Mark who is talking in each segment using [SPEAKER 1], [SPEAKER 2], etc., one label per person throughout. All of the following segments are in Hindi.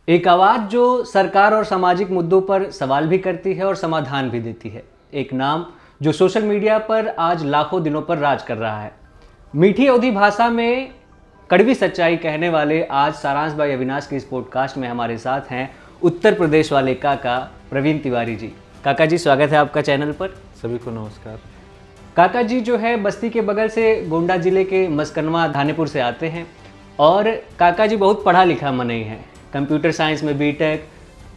[SPEAKER 1] एक आवाज़ जो सरकार और सामाजिक मुद्दों पर सवाल भी करती है और समाधान भी देती है। एक नाम जो सोशल मीडिया पर आज लाखों दिलों पर राज कर रहा है। मीठी अवधी भाषा में कड़वी सच्चाई कहने वाले आज सारांश भाई अविनाश के इस पॉडकास्ट में हमारे साथ हैं उत्तर प्रदेश वाले काका प्रवीण तिवारी जी। काका जी, स्वागत है आपका चैनल पर।
[SPEAKER 2] सभी को नमस्कार।
[SPEAKER 1] काका जी जो है बस्ती के बगल से गोंडा जिले के मस्कनवा धानेपुर से आते हैं और काका जी बहुत पढ़ा लिखा मनई है। कंप्यूटर साइंस में बीटेक,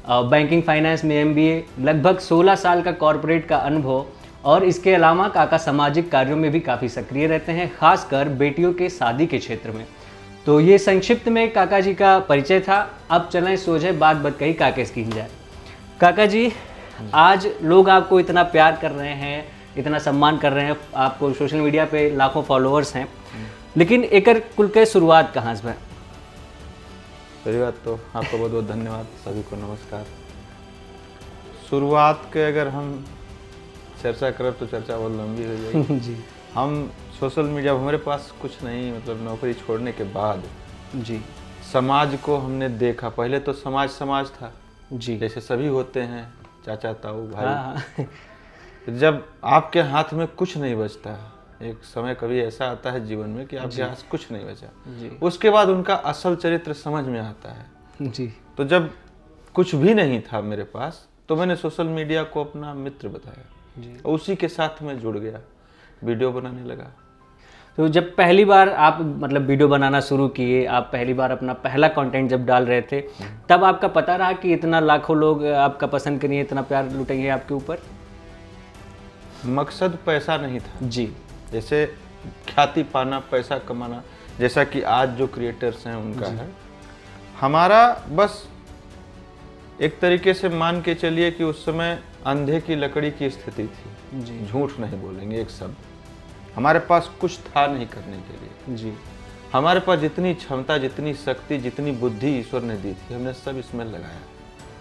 [SPEAKER 1] बैंकिंग फाइनेंस में एमबीए, लगभग 16 साल का कॉरपोरेट का अनुभव और इसके अलावा काका सामाजिक कार्यों में भी काफ़ी सक्रिय रहते हैं, खासकर बेटियों के शादी के क्षेत्र में। तो ये संक्षिप्त में काका जी का परिचय था। अब चलें सोझे बात कही काके की जाए। काका जी, आज लोग आपको इतना प्यार कर रहे हैं, इतना सम्मान कर रहे हैं, आपको सोशल मीडिया पे लाखों फॉलोअर्स हैं, लेकिन एकर कुल के शुरुआत कहाँ से?
[SPEAKER 2] पहली बात तो आपको बहुत बहुत धन्यवाद। सभी को नमस्कार। शुरुआत के अगर हम चर्चा करें तो चर्चा बहुत लंबी हो जाएगी।
[SPEAKER 1] जी
[SPEAKER 2] हम सोशल मीडिया, हमारे पास कुछ नहीं, मतलब नौकरी छोड़ने के बाद
[SPEAKER 1] जी
[SPEAKER 2] समाज को हमने देखा। पहले तो समाज था
[SPEAKER 1] जी,
[SPEAKER 2] जैसे सभी होते हैं, चाचा ताऊ भाई।
[SPEAKER 1] हाँ
[SPEAKER 2] जब आपके हाथ में कुछ नहीं बचता, एक समय कभी ऐसा आता है जीवन में कि आपके हाथ कुछ नहीं बचा
[SPEAKER 1] जी
[SPEAKER 2] उसके बाद उनका असल चरित्र समझ में आता है।
[SPEAKER 1] जी।
[SPEAKER 2] तो जब कुछ भी नहीं था मेरे पास तो मैंने सोशल मीडिया को अपना मित्र बताया
[SPEAKER 1] जी।
[SPEAKER 2] और उसी के साथ मैं जुड़ गया, वीडियो बनाने लगा।
[SPEAKER 1] तो जब पहली बार आप मतलब वीडियो बनाना शुरू किए, आप पहली बार अपना पहला कंटेंट जब डाल रहे थे, तब आपका पता रहा कि इतना लाखों लोग आपका पसंद करेंगे, इतना प्यार लुटेंगे आपके ऊपर?
[SPEAKER 2] मकसद पैसा नहीं था।
[SPEAKER 1] जी
[SPEAKER 2] जैसे ख्याति पाना, पैसा कमाना, जैसा कि आज जो क्रिएटर्स हैं उनका है। हमारा बस एक तरीके से मान के चलिए कि उस समय अंधे की लकड़ी की स्थिति थी।
[SPEAKER 1] जी
[SPEAKER 2] झूठ नहीं बोलेंगे एक शब्द। हमारे पास कुछ था नहीं करने के लिए।
[SPEAKER 1] जी।
[SPEAKER 2] हमारे पास जितनी क्षमता, जितनी शक्ति, जितनी बुद्धि ईश्वर ने दी थी, हमने सब इसमें लगाया।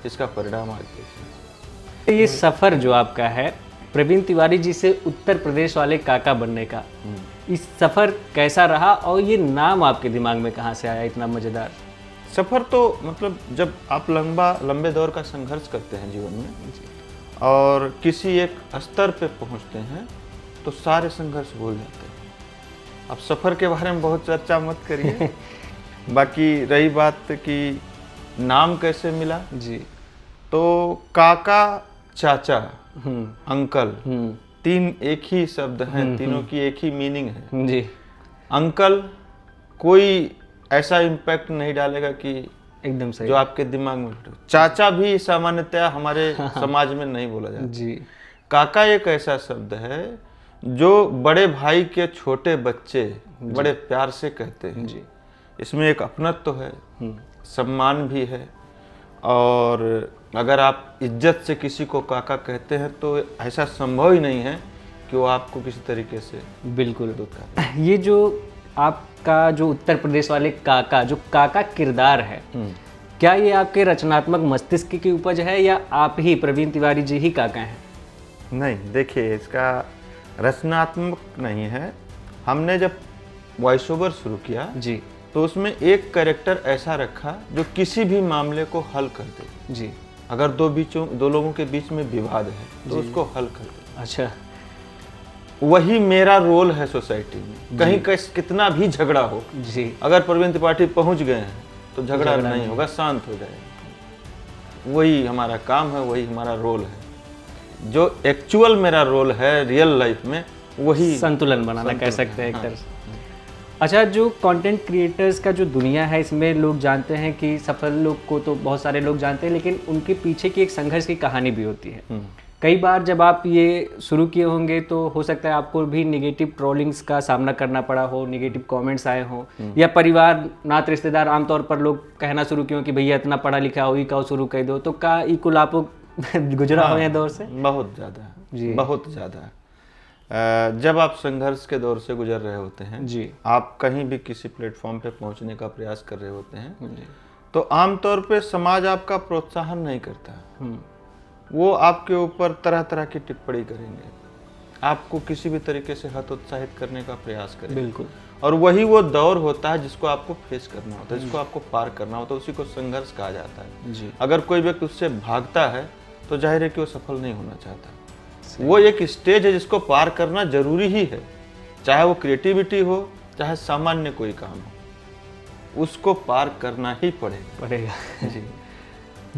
[SPEAKER 2] इसका परिणाम आज देखिए।
[SPEAKER 1] ये सफ़र जो आपका है प्रवीण तिवारी जी से उत्तर प्रदेश वाले काका बनने का, इस सफ़र कैसा रहा और ये नाम आपके दिमाग में कहाँ से आया इतना मज़ेदार?
[SPEAKER 2] सफ़र तो मतलब जब आप लंबे दौर का संघर्ष करते हैं जीवन में और किसी एक स्तर पे पहुंचते हैं तो सारे संघर्ष भूल जाते हैं। अब सफ़र के बारे में बहुत चर्चा मत करिए। बाकी रही बात कि नाम कैसे मिला,
[SPEAKER 1] जी।
[SPEAKER 2] तो काका, चाचा, अंकल, तीन एक ही शब्द हैं, तीनों की एक ही मीनिंग है।
[SPEAKER 1] जी।
[SPEAKER 2] अंकल कोई ऐसा इम्पैक्ट नहीं डालेगा कि
[SPEAKER 1] एकदम सही।
[SPEAKER 2] जो आपके दिमाग में। चाचा भी सामान्यतया हमारे समाज में नहीं बोला जाता।
[SPEAKER 1] जी।
[SPEAKER 2] काका एक ऐसा शब्द है जो बड़े भाई के छोटे बच्चे बड़े प्यार से कहते हैं।
[SPEAKER 1] जी।
[SPEAKER 2] इसमें एक अपनत्व है, सम्मान भी है, और अगर आप इज्जत से किसी को काका कहते हैं तो ऐसा संभव ही नहीं है कि वो आपको किसी तरीके से
[SPEAKER 1] बिल्कुल।
[SPEAKER 2] दुखा।
[SPEAKER 1] ये जो आपका जो उत्तर प्रदेश वाले काका, जो काका किरदार है, क्या ये आपके रचनात्मक मस्तिष्क की उपज है या आप ही प्रवीण तिवारी जी ही काका हैं?
[SPEAKER 2] नहीं, देखिए, इसका रचनात्मक नहीं है। हमने जब वॉइस ओवर शुरू किया
[SPEAKER 1] जी
[SPEAKER 2] तो उसमें एक कैरेक्टर ऐसा रखा जो किसी भी मामले को हल कर दे।
[SPEAKER 1] जी।
[SPEAKER 2] अगर दो लोगों के बीच में विवाद है तो उसको हल कर दे।
[SPEAKER 1] अच्छा।
[SPEAKER 2] वही मेरा रोल है सोसाइटी में। कहीं कितना भी झगड़ा हो,
[SPEAKER 1] जी।
[SPEAKER 2] अगर प्रवीण त्रिपाठी पहुंच गए हैं तो झगड़ा नहीं होगा, शांत हो जाएगा। वही हमारा काम है, वही हमारा रोल है। जो एक्चुअल मेरा रोल है रियल लाइफ में, वही
[SPEAKER 1] संतुलन बनाना कह सकते हैं एक तरह से। अच्छा, जो कंटेंट क्रिएटर्स का जो दुनिया है, इसमें लोग जानते हैं कि सफल लोग को तो बहुत सारे लोग जानते हैं, लेकिन उनके पीछे की एक संघर्ष की कहानी भी होती है। कई बार जब आप ये शुरू किए होंगे तो हो सकता है आपको भी नेगेटिव ट्रोलिंग्स का सामना करना पड़ा हो, नेगेटिव कमेंट्स आए हों, या परिवार, नात, रिश्तेदार आमतौर पर लोग कहना शुरू किए हो कि भैया इतना पढ़ा लिखा हो, का शुरू कर दो। तो का ई कुल आप गुजरा हो दौर से?
[SPEAKER 2] बहुत ज़्यादा
[SPEAKER 1] जी।
[SPEAKER 2] बहुत ज़्यादा। जब आप संघर्ष के दौर से गुजर रहे होते हैं
[SPEAKER 1] जी,
[SPEAKER 2] आप कहीं भी किसी प्लेटफॉर्म पे पहुंचने का प्रयास कर रहे होते हैं तो आमतौर पे समाज आपका प्रोत्साहन नहीं करता। वो आपके ऊपर तरह तरह की टिप्पणी करेंगे। आपको किसी भी तरीके से हतोत्साहित करने का प्रयास करेगा।
[SPEAKER 1] बिल्कुल।
[SPEAKER 2] और वही वो दौर होता है जिसको आपको फेस करना होता है, जिसको आपको पार करना होता है, उसी को संघर्ष कहा जाता है।
[SPEAKER 1] जी।
[SPEAKER 2] अगर कोई व्यक्ति उससे भागता है तो जाहिर है कि वो सफल नहीं होना चाहता। वो एक स्टेज है जिसको पार करना जरूरी ही है, चाहे वो क्रिएटिविटी हो, चाहे सामान्य कोई काम हो, उसको पार करना ही पड़ेगा।
[SPEAKER 1] जी।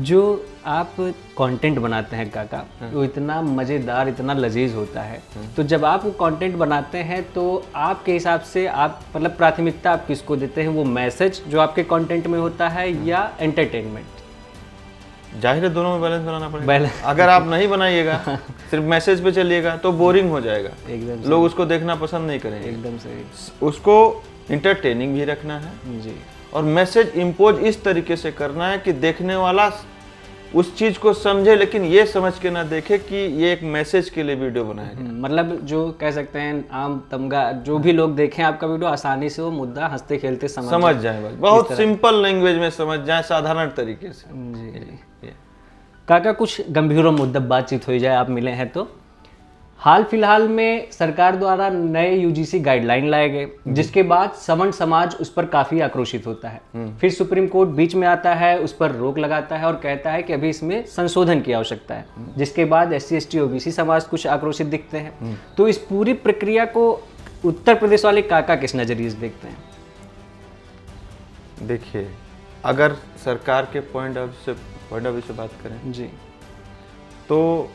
[SPEAKER 1] जो आप कंटेंट बनाते हैं काका, वो इतना मज़ेदार, इतना लजीज होता है। तो जब आप वो कंटेंट बनाते हैं तो आपके हिसाब से आप मतलब प्राथमिकता आप किसको देते हैं? वो मैसेज जो आपके कंटेंट में होता है या एंटरटेनमेंट?
[SPEAKER 2] जाहिर है दोनों में बैलेंस बनाना पड़ेगा।
[SPEAKER 1] बैलेंस।
[SPEAKER 2] अगर आप नहीं बनाइएगा, सिर्फ मैसेज पे चलिएगा तो बोरिंग हो जाएगा,
[SPEAKER 1] एकदम
[SPEAKER 2] लोग उसको देखना पसंद नहीं करेंगे।
[SPEAKER 1] एकदम सही।
[SPEAKER 2] उसको इंटरटेनिंग भी रखना है
[SPEAKER 1] जी।
[SPEAKER 2] और मैसेज इम्पोज इस तरीके से करना है कि देखने वाला उस चीज को समझे, लेकिन ये समझ के ना देखे कि ये एक मैसेज के लिए वीडियो बनाया गया।
[SPEAKER 1] मतलब जो कह सकते हैं आम तमगा जो भी लोग देखें आपका वीडियो, आसानी से वो मुद्दा हंसते खेलते समझ
[SPEAKER 2] जाए, बस बहुत सिंपल लैंग्वेज में समझ जाए, साधारण तरीके से।
[SPEAKER 1] जी। काका कुछ गंभीर और मुद्दा बातचीत हो जाए, आप मिले हैं तो हाल फिलहाल में सरकार द्वारा नए यूजीसी गाइडलाइन लाए गए, जिसके बाद सवर्ण समाज उस पर काफी आक्रोशित होता है। फिर सुप्रीम कोर्ट बीच में आता है, उस पर रोक लगाता है और कहता है कि अभी इसमें संशोधन की आवश्यकता है, जिसके बाद SC ST OBC समाज कुछ आक्रोशित दिखते हैं। तो इस पूरी प्रक्रिया को उत्तर प्रदेश वाले काका किस नजरिए से देखते हैं?
[SPEAKER 2] देखिए, अगर सरकार के पॉइंट ऑफ व्यू से बात करें
[SPEAKER 1] जी,
[SPEAKER 2] तो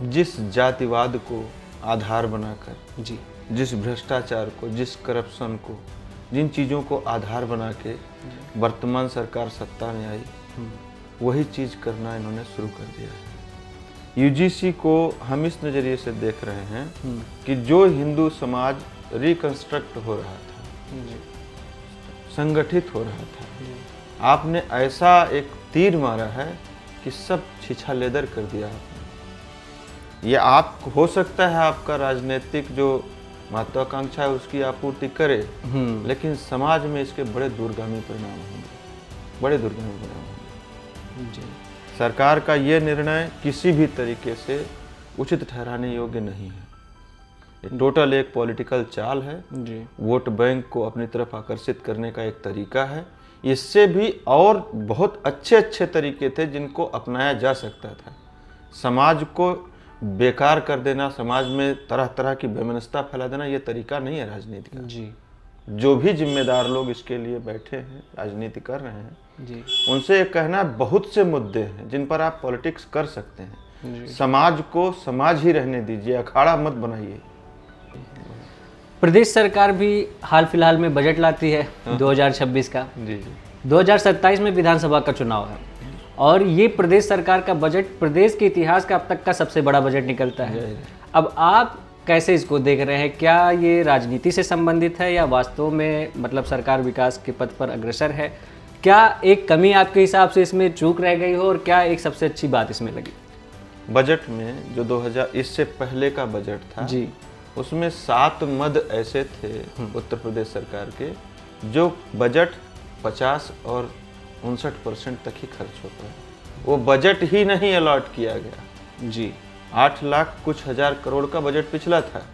[SPEAKER 2] जिस जातिवाद को आधार बनाकर,
[SPEAKER 1] जी,
[SPEAKER 2] जिस भ्रष्टाचार को, जिस करप्शन को, जिन चीज़ों को आधार बना के वर्तमान सरकार सत्ता में आई, वही चीज़ करना इन्होंने शुरू कर दिया है। यूजीसी को हम इस नज़रिए से देख रहे हैं कि जो हिंदू समाज रिकंस्ट्रक्ट हो रहा था, संगठित हो रहा था, आपने ऐसा एक तीर मारा है कि सब छीछा लेदर कर दिया आपने। ये आप हो सकता है आपका राजनीतिक जो महत्वाकांक्षा है उसकी आपूर्ति करे, लेकिन समाज में इसके बड़े दूरगामी परिणाम होंगे, बड़े दूरगामी परिणाम होंगे। सरकार का ये निर्णय किसी भी तरीके से उचित ठहराने योग्य नहीं है। ये टोटल एक पॉलिटिकल चाल है, वोट बैंक को अपनी तरफ आकर्षित करने का एक तरीका है। इससे भी और बहुत अच्छे अच्छे तरीके थे जिनको अपनाया जा सकता था। समाज को बेकार कर देना, समाज में तरह तरह की बेमनस्ता फैला देना, ये तरीका नहीं है राजनीति का।
[SPEAKER 1] जी।
[SPEAKER 2] जो भी जिम्मेदार लोग इसके लिए बैठे हैं, राजनीति कर रहे हैं,
[SPEAKER 1] जी,
[SPEAKER 2] उनसे ये कहना है बहुत से मुद्दे हैं जिन पर आप पॉलिटिक्स कर सकते हैं। समाज को समाज ही रहने दीजिए, अखाड़ा मत बनाइए।
[SPEAKER 1] प्रदेश सरकार भी हाल फिलहाल में बजट लाती है 2026 का।
[SPEAKER 2] जी।
[SPEAKER 1] 2027 में विधानसभा का चुनाव है और ये प्रदेश सरकार का बजट प्रदेश के इतिहास का अब तक का सबसे बड़ा बजट निकलता है। अब आप कैसे इसको देख रहे हैं? क्या ये राजनीति से संबंधित है या वास्तव में मतलब सरकार विकास के पथ पर अग्रसर है? क्या एक कमी आपके हिसाब से इसमें चूक रह गई हो और क्या एक सबसे अच्छी बात इसमें लगी?
[SPEAKER 2] बजट में जो 2000 इससे पहले का बजट था
[SPEAKER 1] जी, उसमें
[SPEAKER 2] 7 मद ऐसे थे उत्तर प्रदेश सरकार के जो बजट 50 और 59% तक ही खर्च होता है। वो बजट ही नहीं अलॉट किया गया।
[SPEAKER 1] जी,
[SPEAKER 2] 8 लाख कुछ हजार करोड़ का बजट पिछला था।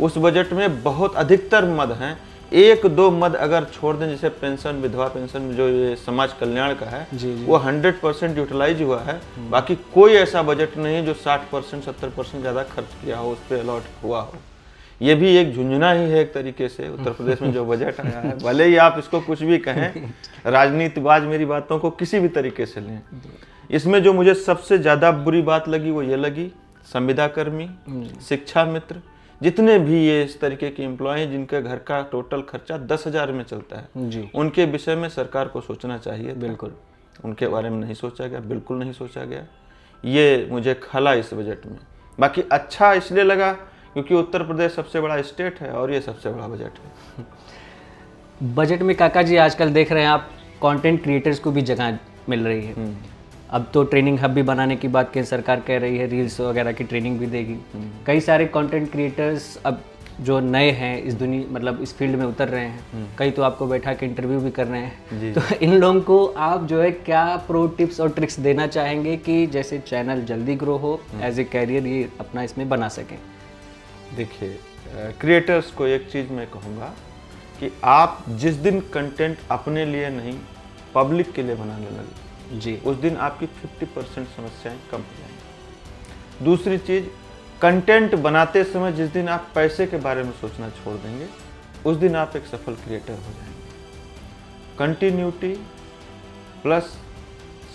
[SPEAKER 2] उस बजट में बहुत अधिकतर मद हैं। 1-2 मद अगर छोड़ दें, जैसे पेंशन, विधवा पेंशन जो ये समाज कल्याण का है, वो 100% यूटिलाइज हुआ है। बाकी कोई ऐसा बजट नहीं है जो 60% 70% ज़्यादा खर्च किया हो, उस पर अलॉट हुआ हो। ये भी एक झुंझुना ही है एक तरीके से उत्तर प्रदेश में जो बजट आया है। भले ही आप इसको कुछ भी कहें, राजनीतिबाज मेरी बातों को किसी भी तरीके से लें। इसमें जो मुझे सबसे ज़्यादा बुरी बात लगी वो ये लगी, संविदा कर्मी, शिक्षा मित्र, जितने भी ये इस तरीके के एम्प्लॉय हैं जिनके घर का टोटल खर्चा 10,000 में चलता है
[SPEAKER 1] जी,
[SPEAKER 2] उनके विषय में सरकार को सोचना चाहिए।
[SPEAKER 1] बिल्कुल।
[SPEAKER 2] उनके बारे में नहीं सोचा गया, बिल्कुल नहीं सोचा गया। ये मुझे खला इस बजट में। बाकी अच्छा इसलिए लगा क्योंकि उत्तर प्रदेश सबसे बड़ा स्टेट है और ये सबसे बड़ा बजट है।
[SPEAKER 1] बजट में काका जी आजकल देख रहे हैं आप, कंटेंट क्रिएटर्स को भी जगह मिल रही है। अब तो ट्रेनिंग हब भी बनाने की बात केंद्र सरकार कह रही है, रील्स वगैरह की ट्रेनिंग भी देगी। कई सारे कंटेंट क्रिएटर्स अब जो नए हैं इस दुनिया मतलब इस फील्ड में उतर रहे हैं, कई तो आपको बैठा के इंटरव्यू भी कर रहे हैं,
[SPEAKER 2] जी।
[SPEAKER 1] तो इन लोगों को आप जो है क्या प्रो टिप्स और ट्रिक्स देना चाहेंगे कि जैसे चैनल जल्दी ग्रो हो, एज ए कैरियर ये अपना इसमें बना सकें?
[SPEAKER 2] देखिए, क्रिएटर्स को एक चीज़ मैं कहूँगा कि आप जिस दिन कंटेंट अपने लिए नहीं पब्लिक के लिए बनाने लगे
[SPEAKER 1] जी,
[SPEAKER 2] उस दिन आपकी 50% समस्याएं कम हो जाएंगी। दूसरी चीज़, कंटेंट बनाते समय जिस दिन आप पैसे के बारे में सोचना छोड़ देंगे उस दिन आप एक सफल क्रिएटर हो जाएंगे। कंटिन्यूटी प्लस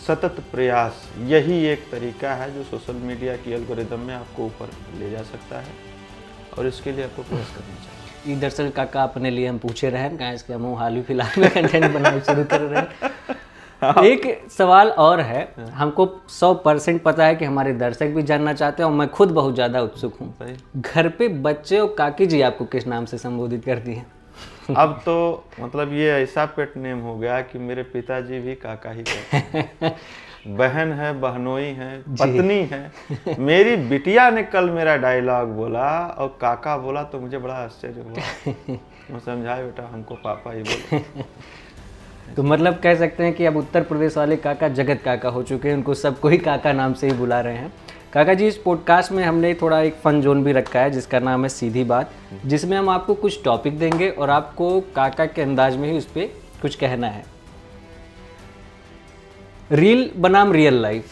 [SPEAKER 2] सतत प्रयास, यही एक तरीका है जो सोशल मीडिया की एल्गोरिदम में आपको ऊपर ले जा सकता है और इसके लिए आपको प्रयास करना चाहिए।
[SPEAKER 1] ये दरअसल काका अपने लिए हम पूछे रहे हैं, कहाँ इसके हम हाल ही फिलहाल में कंटेंट बनाना शुरू कर रहे हैं। एक सवाल और है, हमको 100% पता है कि हमारे दर्शक भी जानना चाहते हैं और मैं खुद बहुत ज़्यादा उत्सुक हूँ, घर पे बच्चे और काकी जी आपको किस नाम से संबोधित करती हैं?
[SPEAKER 2] अब तो मतलब ये ऐसा पेट नेम हो गया कि मेरे पिताजी भी काका ही कहते हैं। बहन है, बहनोई है, पत्नी है। मेरी बिटिया ने कल मेरा डायलॉग बोला और काका बोला तो मुझे बड़ा आश्चर्य हुआ। मैं समझाया, बेटा हमको पापा ही बोले।
[SPEAKER 1] तो मतलब कह सकते हैं कि अब उत्तर प्रदेश वाले काका जगत काका हो चुके हैं, उनको सबको ही काका नाम से ही बुला रहे हैं। काका जी, इस पॉडकास्ट में हमने थोड़ा एक फन जोन भी रखा है जिसका नाम है सीधी बात, जिसमें हम आपको कुछ टॉपिक देंगे और आपको काका के अंदाज में ही उस पर कुछ कहना है। रील बनाम रियल लाइफ।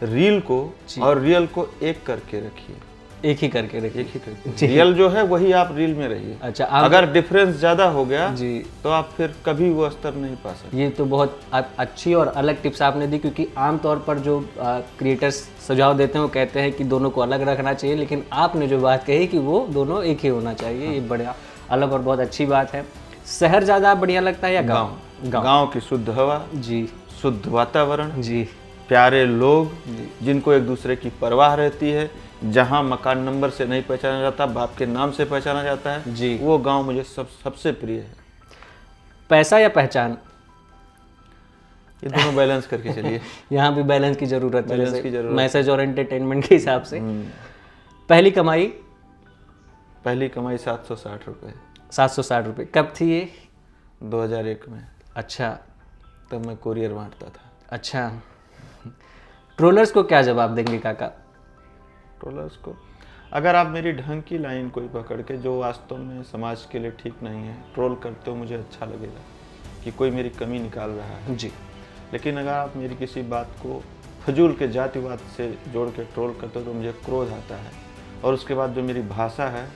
[SPEAKER 2] रील को और रियल को एक करके रखिए,
[SPEAKER 1] एक ही करके रखिए।
[SPEAKER 2] एक ही करके। रियल जो है वही आप रील में रहिए।
[SPEAKER 1] अच्छा,
[SPEAKER 2] अगर डिफरेंस ज्यादा हो गया
[SPEAKER 1] जी
[SPEAKER 2] तो आप फिर कभी वो स्तर नहीं पा सकते।
[SPEAKER 1] ये तो बहुत अच्छी और अलग टिप्स आपने दी, क्योंकि आमतौर पर जो क्रिएटर्स सुझाव देते हैं वो कहते हैं कि दोनों को अलग रखना चाहिए, लेकिन आपने जो बात कही कि वो दोनों एक ही होना चाहिए, ये बड़ा अलग और बहुत अच्छी बात है। शहर ज़्यादा बढ़िया लगता है या गाँव?
[SPEAKER 2] गांव की शुद्ध हवा
[SPEAKER 1] जी,
[SPEAKER 2] शुद्ध वातावरण
[SPEAKER 1] जी,
[SPEAKER 2] प्यारे लोग जिनको एक दूसरे की परवाह रहती है, जहां मकान नंबर से नहीं पहचाना जाता, बाप के नाम से पहचाना जाता है
[SPEAKER 1] जी,
[SPEAKER 2] वो गांव मुझे सबसे प्रिय है।
[SPEAKER 1] पैसा या पहचान?
[SPEAKER 2] ये दोनों बैलेंस करके चलिए।
[SPEAKER 1] यहाँ भी बैलेंस की ज़रूरत है,
[SPEAKER 2] बैलेंस की जरूरत।
[SPEAKER 1] मैसेज और एंटरटेनमेंट के हिसाब से। पहली कमाई?
[SPEAKER 2] पहली कमाई 760 रुपये।
[SPEAKER 1] 760 रुपये। कब थी ये?
[SPEAKER 2] 2001 में।
[SPEAKER 1] अच्छा,
[SPEAKER 2] तब मैं कोरियर बांटता था।
[SPEAKER 1] अच्छा। ट्रोलर्स को क्या जवाब देंगे काका?
[SPEAKER 2] ट्रोलर्स को, अगर आप मेरी ढंग की लाइन कोई पकड़ के जो वास्तव में समाज के लिए ठीक नहीं है ट्रोल करते हो, मुझे अच्छा लगेगा कि कोई मेरी कमी निकाल रहा है
[SPEAKER 1] जी।
[SPEAKER 2] लेकिन अगर आप मेरी किसी बात को फजूल के जातिवाद से जोड़ के ट्रोल करते हो तो मुझे क्रोध आता है, और उसके बाद जो मेरी भाषा है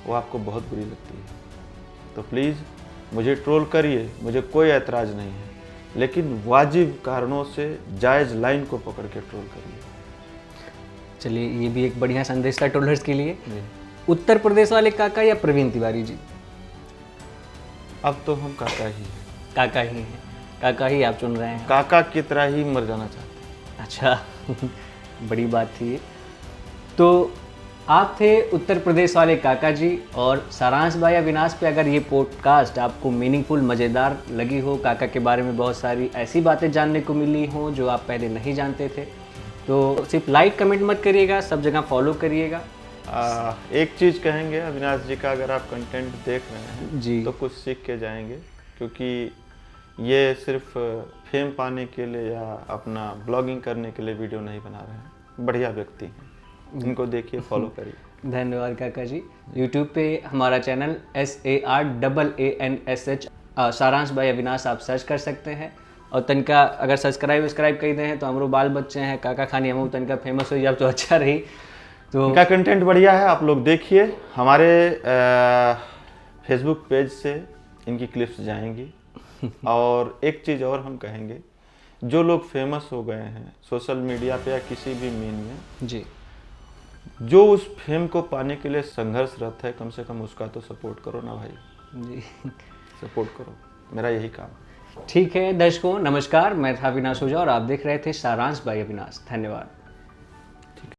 [SPEAKER 2] वो आपको बहुत बुरी लगती है। तो प्लीज़ मुझे ट्रोल करिए, मुझे कोई ऐतराज़ नहीं है, लेकिन वाजिब कारणों से जायज़ लाइन को पकड़ के ट्रोल करिए।
[SPEAKER 1] चलिए, ये भी एक बढ़िया संदेश था ट्रोलर्स के लिए। उत्तर प्रदेश वाले काका या प्रवीण तिवारी जी?
[SPEAKER 2] अब तो हम काका ही हैं।
[SPEAKER 1] काका ही हैं, काका ही आप चुन रहे हैं।
[SPEAKER 2] काका की तरह ही मर जाना चाहते हैं।
[SPEAKER 1] अच्छा, बड़ी बात थी ये। तो आप थे उत्तर प्रदेश वाले काका जी, और सारांश भाई अविनाश पे अगर ये पॉडकास्ट आपको मीनिंगफुल, मज़ेदार लगी हो, काका के बारे में बहुत सारी ऐसी बातें जानने को मिली हों जो आप पहले नहीं जानते थे, तो सिर्फ लाइक कमेंट मत करिएगा, सब जगह फॉलो करिएगा।
[SPEAKER 2] एक चीज़ कहेंगे अविनाश जी का, अगर आप कंटेंट देख रहे हैं
[SPEAKER 1] जी,
[SPEAKER 2] तो कुछ सीख के जाएंगे, क्योंकि ये सिर्फ फेम पाने के लिए या अपना ब्लॉगिंग करने के लिए वीडियो नहीं बना रहे हैं, बढ़िया व्यक्ति हैं, इनको देखिए, फॉलो करिए।
[SPEAKER 1] धन्यवाद काका जी। यूट्यूब पे हमारा चैनल SARANSH सारांश भाई अविनाश आप सर्च कर सकते हैं, और तनका अगर सब्सक्राइब कर दे हैं तो हमरो बाल बच्चे हैं काका खानी, हम तनका फेमस हो जाए तो अच्छा रही। तो
[SPEAKER 2] इनका कंटेंट बढ़िया है, आप लोग देखिए। हमारे फेसबुक पेज से इनकी क्लिप्स जाएंगी। और एक चीज़ और हम कहेंगे, जो लोग फेमस हो गए हैं सोशल मीडिया पे या किसी भी मीन में
[SPEAKER 1] जी,
[SPEAKER 2] जो उस फेम को पाने के लिए संघर्षरत है, कम से कम उसका तो सपोर्ट करो ना भाई
[SPEAKER 1] जी।
[SPEAKER 2] सपोर्ट करो, मेरा यही काम है।
[SPEAKER 1] ठीक है दर्शकों, नमस्कार, मैं था अविनाश ओझा और आप देख रहे थे सारांश भाई अविनाश। धन्यवाद।